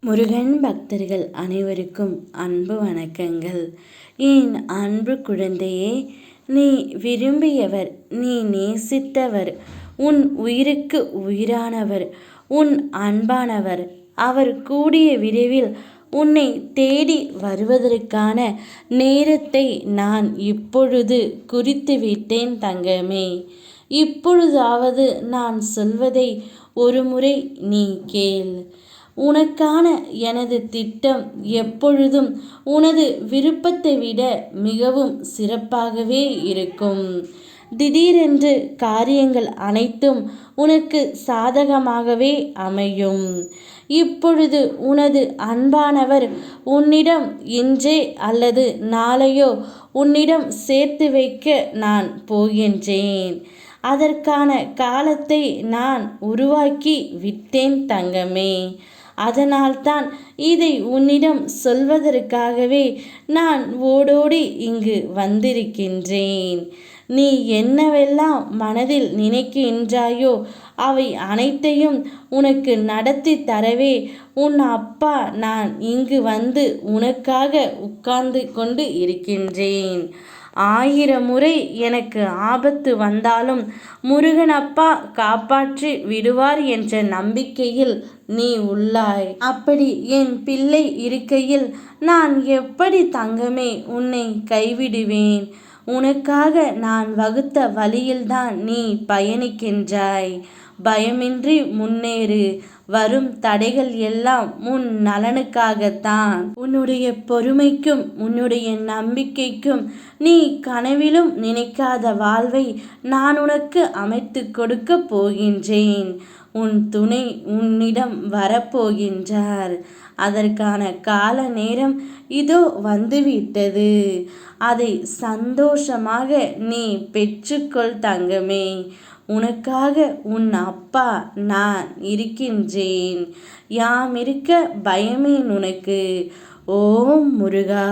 முருகன் பக்தர்கள் அனைவருக்கும் அன்பு வணக்கங்கள். என் அன்பு குழந்தையே, நீ விரும்பியவர், நீ நேசித்தவர், உன் உயிருக்கு உயிரானவர், உன் அன்பானவர், அவர் கூடிய விரைவில் உன்னை தேடி வருவதற்கான நேரத்தை நான் இப்பொழுது குறித்துவிட்டேன் தங்கமே. இப்பொழுதாவது நான் சொல்வதை ஒருமுறை நீ கேள். உனக்கான எனது திட்டம் எப்பொழுதும் உனது விருப்பத்தை விட மிகவும் சிறப்பாகவே இருக்கும். திடீரென்று காரியங்கள் அனைத்தும் உனக்கு சாதகமாகவே அமையும். இப்பொழுது உனது அன்பானவர் உன்னிடம் இன்றே அல்லது நாளையோ உன்னிடம் சேர்த்து வைக்க நான் போகின்றேன். அதற்கான காலத்தை நான் உருவாக்கி விட்டேன் தங்கமே. அதனால்தான் இதை உன்னிடம் சொல்வதற்காகவே நான் ஓடோடி இங்கு வந்திருக்கின்றேன். நீ என்னவெல்லாம் மனதில் நினைக்கின்றாயோ அவை அனைத்தையும் உனக்கு நடத்தி தரவே உன் அப்பா நான் இங்கு வந்து உனக்காக உட்கார்ந்து கொண்டு இருக்கின்றேன். 1000 முறை எனக்கு ஆபத்து வந்தாலும் முருகன் அப்பா காப்பாற்றி விடுவார் என்ற நம்பிக்கையில் நீ உள்ளாய். அப்படி என் பிள்ளை இருக்கையில் நான் எப்படி தங்கமே உன்னை கைவிடுவேன்? உனக்காக நான் வகுத்த வழியில்தான் நீ பயணிக்கின்றாய். பயமின்றி முன்னேறு. வரும் தடைகள் எல்லாம் உன் நலனுக்காகத்தான். உன்னுடைய பொறுமைக்கும் உன்னுடைய நம்பிக்கைக்கும் நீ கனவிலும் நினைக்காத வாழ்வை நான் உனக்கு அமைத்து கொடுக்க போகின்றேன். உன் துணை உன்னிடம் வரப்போகின்றார். அதற்கான கால நேரம் இதோ வந்துவிட்டது. அதை சந்தோஷமாக நீ பெற்றுக்கொள் தங்கமே. உனக்காக உன் அப்பா நான் இருக்கின்றேன். யாம் இருக்க பயமேன் உனக்கு. ஓம் முருகா.